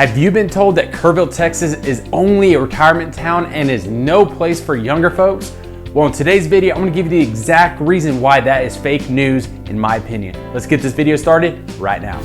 Have you been told that Kerrville, Texas is only a retirement town and is no place for younger folks? Well, in today's video, I'm gonna give you the exact reason why that is fake news, in my opinion. Let's get this video started right now.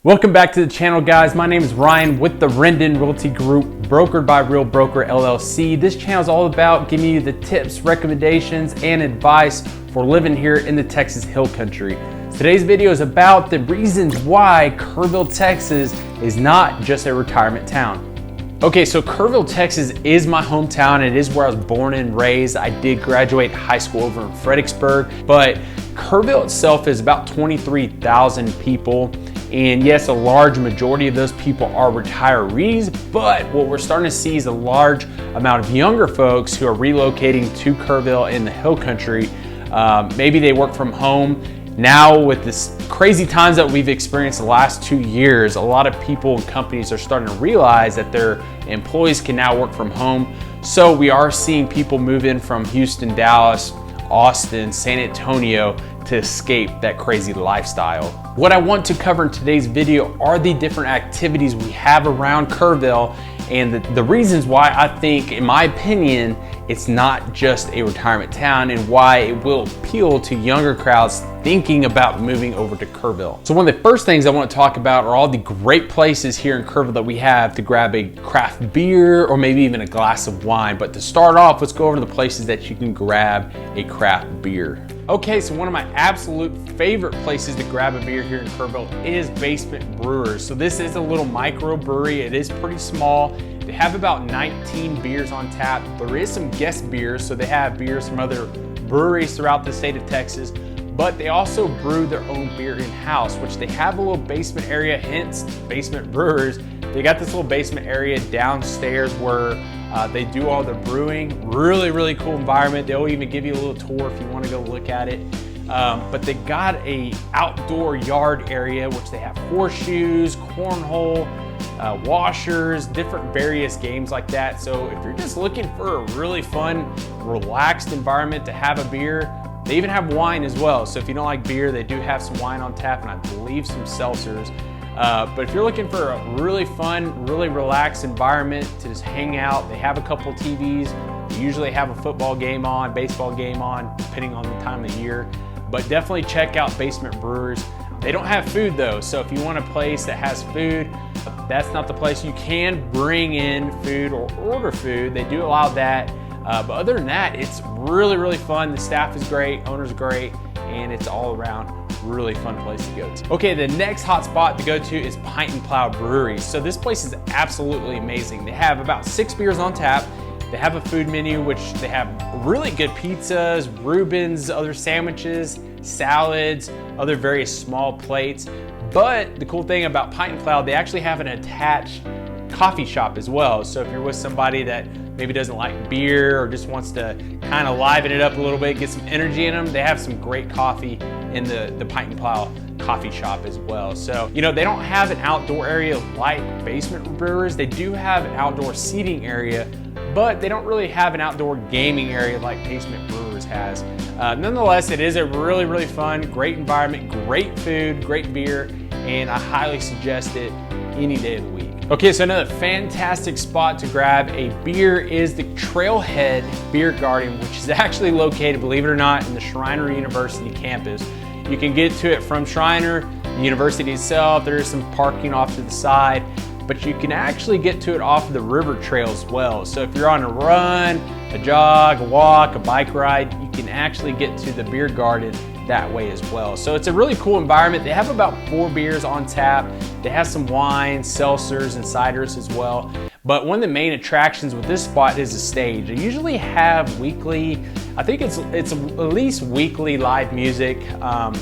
Welcome back to the channel, guys. My name is Ryan with the Rendon Realty Group, brokered by Real Broker LLC. This channel is all about giving you the tips, recommendations, and advice for living here in the Texas Hill Country. Today's video is about the reasons why Kerrville, Texas is not just a retirement town. Okay, so Kerrville, Texas is my hometown. It is where I was born and raised. I did graduate high school over in Fredericksburg, but Kerrville itself is about 23,000 people. And yes, a large majority of those people are retirees, but what we're starting to see is a large amount of younger folks who are relocating to Kerrville in the Hill Country. Maybe they work from home. Now with this crazy times that we've experienced the last 2 years, a lot of people and companies are starting to realize that their employees can now work from home. So we are seeing people move in from Houston, Dallas, Austin, San Antonio to escape that crazy lifestyle. What I want to cover in today's video are the different activities we have around Kerrville and the reasons why I think, in my opinion, it's not just a retirement town and why it will appeal to younger crowds thinking about moving over to Kerrville. So one of the first things I want to talk about are all the great places here in Kerrville that we have to grab a craft beer or maybe even a glass of wine. But to start off, let's go over to the places that you can grab a craft beer. Okay, so one of my absolute favorite places to grab a beer here in Kerrville is Basement Brewers. So this is a little micro brewery. It is pretty small. They have about 19 beers on tap. There is some guest beers, so they have beers from other breweries throughout the state of Texas, but they also brew their own beer in-house, which they have a little basement area, hence Basement Brewers. They got this little basement area downstairs where they do all their brewing. Really cool environment. They'll even give you a little tour if you want to go look at it. But they got a outdoor yard area, which they have horseshoes, cornhole, washers, different various games like that. So if you're just looking for a really fun, relaxed environment to have a beer, they even have wine as well. So if you don't like beer, they do have some wine on tap and I believe some seltzers. But if you're looking for a really fun, really relaxed environment to just hang out, they have a couple TVs. They usually have a football game on, baseball game on, depending on the time of year. But definitely check out Basement Brewers. They don't have food though, so if you want a place that has food, that's not the place. You can bring in food or order food. They do allow that. But other than that, it's really fun. The staff is great, owner's great, and it's all around really fun place to go to. Okay, the next hot spot to go to is Pint and Plow Brewery. So this place is absolutely amazing. They have about 6 beers on tap. They have a food menu, which they have really good pizzas, Reubens, other sandwiches, salads, other various small plates. But the cool thing about Pint and Plow, they actually have an attached coffee shop as well. So if you're with somebody that maybe doesn't like beer or just wants to kind of liven it up a little bit, get some energy in them, they have some great coffee in the Pint and Plow coffee shop as well. So, you know, they don't have an outdoor area like Basement Brewers. They do have an outdoor seating area, but they don't really have an outdoor gaming area like Basement Brewers has. Nonetheless, it is a really fun, great environment, great food, great beer, and I highly suggest it any day of the week. Okay, so another fantastic spot to grab a beer is the Trailhead Beer Garden, which is actually located, believe it or not, in the Schreiner University campus. You can get to it from Schreiner, the university itself. There is some parking off to the side, but you can actually get to it off of the river trail as well. So if you're on a run, a jog, a walk, a bike ride, you can actually get to the beer garden that way as well. So it's a really cool environment. They have about 4 beers on tap. They have some wines, seltzers, and ciders as well. But one of the main attractions with this spot is the stage. They usually have weekly, I think it's at least weekly live music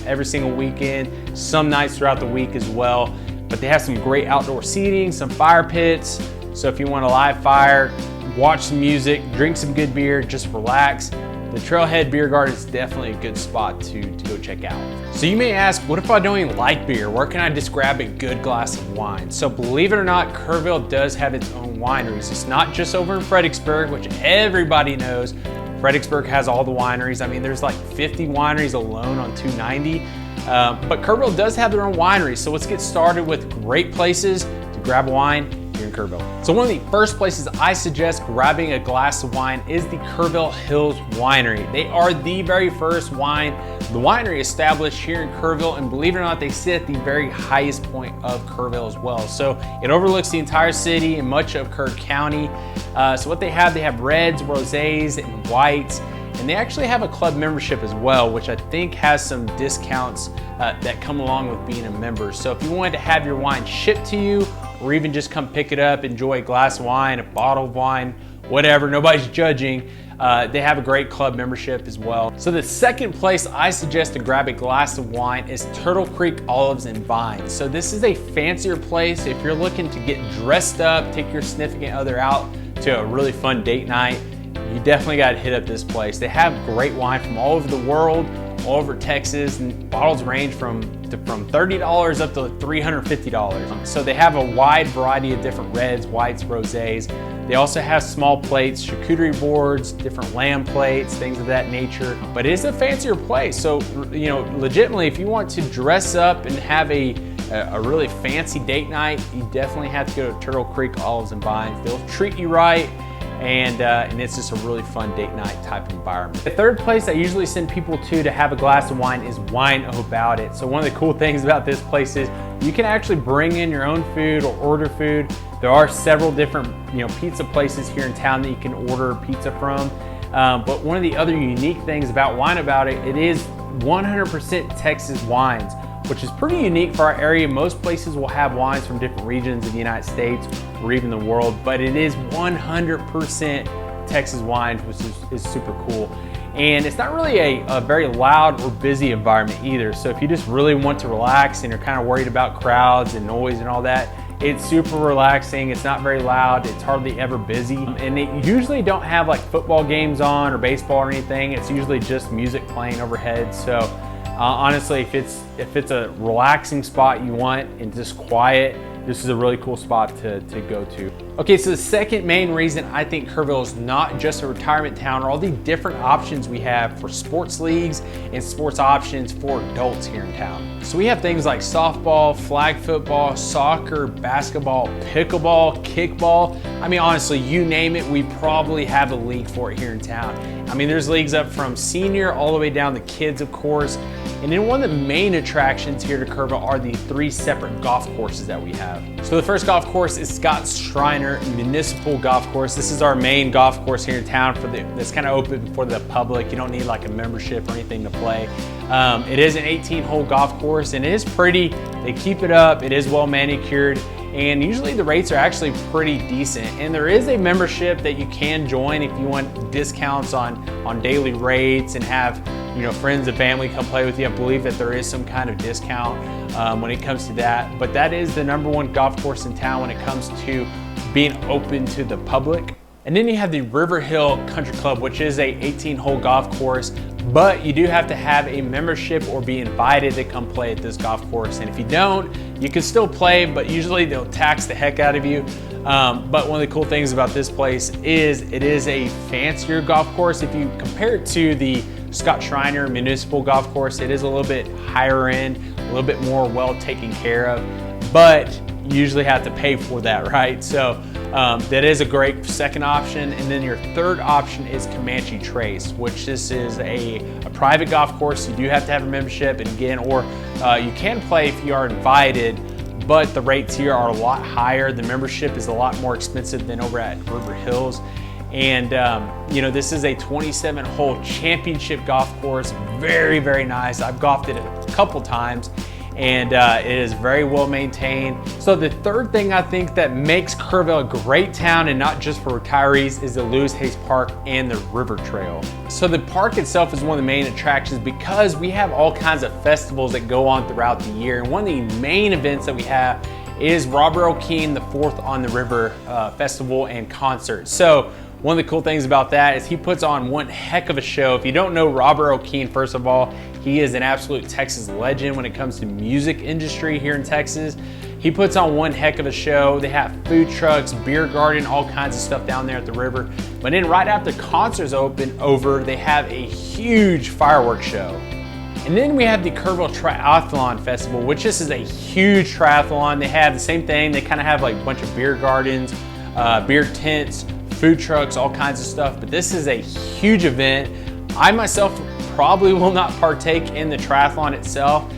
every single weekend, some nights throughout the week as well. But they have some great outdoor seating, some fire pits. So if you want a live fire, watch some music, drink some good beer, just relax, the Trailhead Beer Garden is definitely a good spot to go check out. So you may ask, what if I don't even like beer? Where can I just grab a good glass of wine? So believe it or not, Kerrville does have its own wineries. It's not just over in Fredericksburg, which everybody knows. Fredericksburg has all the wineries. I mean, there's like 50 wineries alone on 290. But Kerrville does have their own winery, so let's get started with great places to grab a wine here in Kerrville. So one of the first places I suggest grabbing a glass of wine is the Kerrville Hills Winery. They are the very first the winery established here in Kerrville, and believe it or not, they sit at the very highest point of Kerrville as well. So it overlooks the entire city and much of Kerr County. So what they have reds, rosés, and whites. And they actually have a club membership as well, which I think has some discounts that come along with being a member. So if you wanted to have your wine shipped to you, or even just come pick it up, enjoy a glass of wine, a bottle of wine, whatever, nobody's judging, they have a great club membership as well. So the second place I suggest to grab a glass of wine is Turtle Creek Olives and Vines. So this is a fancier place. If you're looking to get dressed up, take your significant other out to a really fun date night, you definitely got to hit up this place. They have great wine from all over the world, all over Texas, and bottles range from $30 up to $350. So they have a wide variety of different reds, whites, rosés. They also have small plates, charcuterie boards, different lamb plates, things of that nature. But it is a fancier place. So, you know, legitimately, if you want to dress up and have a really fancy date night, you definitely have to go to Turtle Creek Olives and Vines. They'll treat you right. And it's just a really fun date night type of environment. The third place I usually send people to have a glass of wine is Wine About It. So one of the cool things about this place is you can actually bring in your own food or order food. There are several different pizza places here in town that you can order pizza from. But one of the other unique things about Wine About It, it is 100% Texas wines, which is pretty unique for our area. Most places will have wines from different regions of the United States or even the world, but it is 100% Texas wines, which is super cool. And it's not really a very loud or busy environment either. So if you just really want to relax and you're kind of worried about crowds and noise and all that, it's super relaxing. It's not very loud. It's hardly ever busy. And they usually don't have like football games on or baseball or anything. It's usually just music playing overhead. So honestly, if it's a relaxing spot you want and just quiet, this is a really cool spot to go to. Okay, so the second main reason I think Kerrville is not just a retirement town are all the different options we have for sports leagues and sports options for adults here in town. So we have things like softball, flag football, soccer, basketball, pickleball, kickball. I mean, honestly, you name it, we probably have a league for it here in town. I mean, there's leagues up from senior all the way down to kids, of course. And then one of the main attractions here to Kerrville are the 3 separate golf courses that we have. So the first golf course is Scott Schreiner Municipal Golf Course. This is our main golf course here in town that's kind of open for the public. You don't need like a membership or anything to play. It is an 18-hole golf course and it is pretty. They keep it up. It is well manicured. And usually the rates are actually pretty decent. And there is a membership that you can join if you want discounts on daily rates and have friends and family come play with you. I believe that there is some kind of discount when it comes to that. But that is the #1 golf course in town when it comes to being open to the public. And then you have the River Hill Country Club, which is a 18-hole golf course, but you do have to have a membership or be invited to come play at this golf course. And if you don't, you can still play, but usually they'll tax the heck out of you. But one of the cool things about this place is it is a fancier golf course. If you compare it to the Scott Schreiner Municipal Golf Course, it is a little bit higher end, a little bit more well taken care of, but you usually have to pay for that, right? So that is a great second option. And then your third option is Comanche Trace, which this is a private golf course. You do have to have a membership, and again, or you can play if you are invited, but the rates here are a lot higher. The membership is a lot more expensive than over at River Hills. And this is a 27-hole championship golf course. Very, very nice. I've golfed it a couple times, and it is very well maintained. So the third thing I think that makes Kerrville a great town and not just for retirees is the Lewis Hayes Park and the River Trail. So the park itself is one of the main attractions because we have all kinds of festivals that go on throughout the year. And one of the main events that we have is Robert O'Keefe, the Fourth on the River festival and concert. So one of the cool things about that is he puts on one heck of a show. If you don't know Robert O'Keefe, first of all, he is an absolute Texas legend when it comes to music industry here in Texas. He puts on one heck of a show. They have food trucks, beer garden, all kinds of stuff down there at the river. But then right after concerts over, they have a huge fireworks show. And then we have the Kerrville Triathlon Festival, which this is a huge triathlon. They have the same thing. They kind of have like a bunch of beer gardens, beer tents, food trucks, all kinds of stuff. But this is a huge event. I myself probably will not partake in the triathlon itself,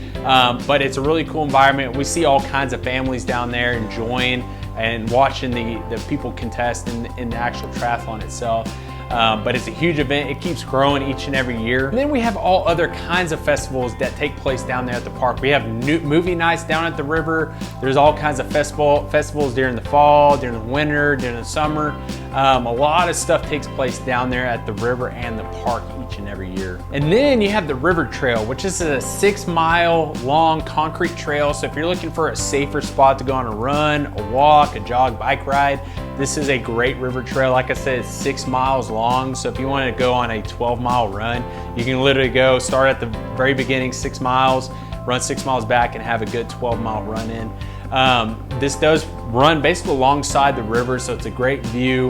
but it's a really cool environment. We see all kinds of families down there enjoying and watching the people contest in the actual triathlon itself. But it's a huge event. It keeps growing each and every year. And then we have all other kinds of festivals that take place down there at the park. We have movie nights down at the river. There's all kinds of festivals during the fall, during the winter, during the summer. A lot of stuff takes place down there at the river and the park each and every year. And then you have the River Trail, which is a 6-mile long concrete trail. So if you're looking for a safer spot to go on a run, a walk, a jog, bike ride, this is a great river trail. Like I said, it's 6 miles long. So if you want to go on a 12-mile run, you can literally go start at the very beginning, 6 miles, run 6 miles back and have a good 12-mile run in. This does run basically alongside the river, so it's a great view.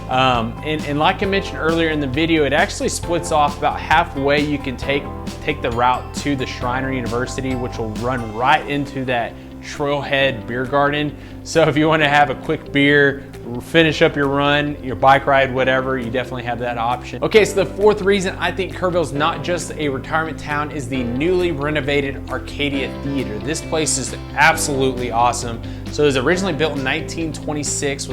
And like I mentioned earlier in the video, it actually splits off about halfway. You can take the route to the Schreiner University, which will run right into that Trailhead beer garden. So if you want to have a quick beer, finish up your run, your bike ride, whatever, you definitely have that option. Okay, so the fourth reason I think Kerrville's not just a retirement town is the newly renovated Arcadia Theater. This place is absolutely awesome. So it was originally built in 1926,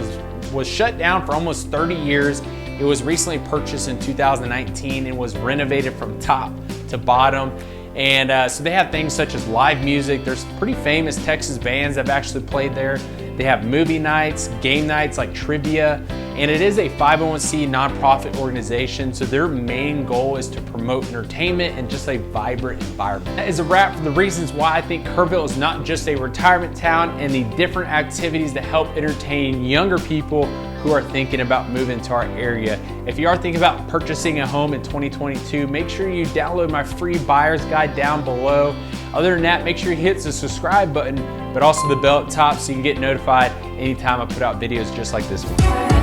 was shut down for almost 30 years. It was recently purchased in 2019 and was renovated from top to bottom. And so they have things such as live music. There's pretty famous Texas bands that have actually played there. They have movie nights, game nights like trivia, and it is a 501c nonprofit organization. So their main goal is to promote entertainment and just a vibrant environment. That is a wrap for the reasons why I think Kerrville is not just a retirement town and the different activities that help entertain younger people who are thinking about moving to our area. If you are thinking about purchasing a home in 2022, make sure you download my free buyer's guide down below. Other than that, make sure you hit the subscribe button, but also the bell at the top so you can get notified anytime I put out videos just like this one.